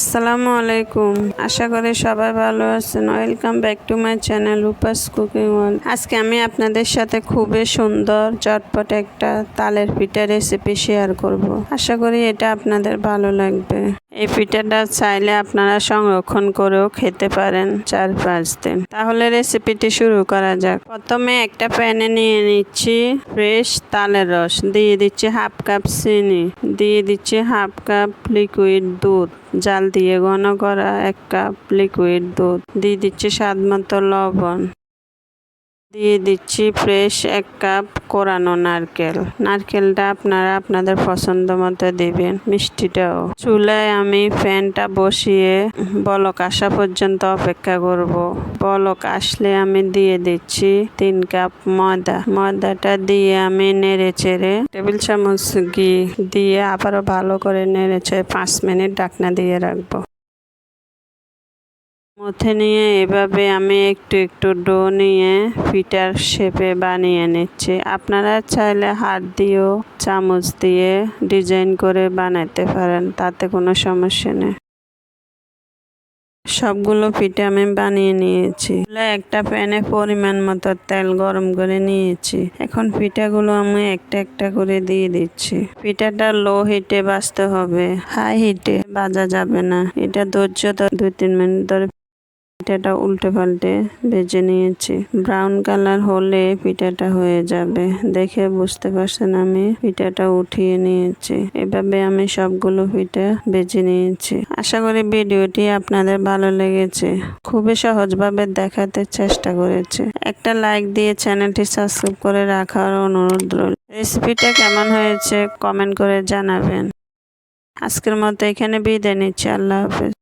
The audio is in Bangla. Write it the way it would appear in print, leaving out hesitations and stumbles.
আসসালামু আলাইকুম। আশা করি সবাই ভালো আছেন। Welcome back to my channel Rupa's cooking world. আজকে আমি আপনাদের সাথে খুবই সুন্দর চটপট একটা তালের পিঠা রেসিপি শেয়ার করব। আশা করি এটা আপনাদের ভালো লাগবে। এই পিঠাটা চাইলে আপনারা সংরক্ষণ করেও খেতে পারেন 4-5 দিন। তাহলে রেসিপিটি শুরু করা যাক। প্রথমে একটা প্যানে নিয়ে নিচ্ছি ফ্রেশ তালের রস, দিয়ে দিচ্ছি হাফ কাপ চিনি, দিয়ে দিচ্ছি হাফ কাপ লিকুইড দুধ, জাল দিয়ে ঘন করা 1 কাপ লিকুইড দুধ, দিয়ে দিচ্ছি স্বাদ মতো লবণ, দিয়ে দিচ্ছি ফ্রেশ 1 কাপ কোরানো নারকেল। নারকেলটা আপনারা আপনাদের পছন্দ মতো দিবেন, মিষ্টিটাও। চুলায় আমি প্যানটা বসিয়ে বলক আসা পর্যন্ত অপেক্ষা করব। বলক আসলে আমি দিয়ে দিচ্ছি 3 কাপ ময়দা। ময়দাটা দিয়ে আমি নেড়ে চেড়ে টেবিল চামচ ঘি দিয়ে আবারও ভালো করে নেড়ে চেড়ে 5 মিনিট ঢাকনা দিয়ে রাখবো। মধ্যে নিয়ে এভাবে আমি একটু একটু ডো নিয়ে পিঠার শেপে বানিয়ে নিচ্ছি। আপনারা চাইলে হাত দিয়েও চামচ দিয়ে ডিজাইন করে বানাতে পারেন, তাতে কোনো সমস্যা নেই। সবগুলো পিঠা আমি বানিয়ে নিয়েছি। একটা প্যানে পরিমাণ মতো তেল গরম করে নিয়েছি। এখন পিঠাগুলো আমি একটা একটা করে দিয়ে দিচ্ছি। পিঠাটা লো হিটে ভাজতে হবে, হাই হিটে ভাজা যাবে না। এটা ধৈর্য 2-3 মিনিট ধরে পিঠাটা উল্টে পাল্টে ভেজে নিয়েছি। ব্রাউন কালার হলে পিঠাটা হয়ে যাবে। দেখে বুঝতে পারছেন আমি পিঠাটা উঠিয়ে নিয়েছি। এভাবে আমি সবগুলো পিঠা ভেজে নিয়েছি। আশা করি ভিডিওটি আপনাদের ভালো লেগেছে। খুবই সহজভাবে দেখাতে চেষ্টা করেছি। একটা লাইক দিয়ে চ্যানেলটি সাবস্ক্রাইব করে রাখার অনুরোধ রইল। রেসিপিটা কেমন হয়েছে কমেন্ট করে জানাবেন। আজকের মতো এখানে বিদায় নিচ্ছি। আল্লাহ হাফেজ।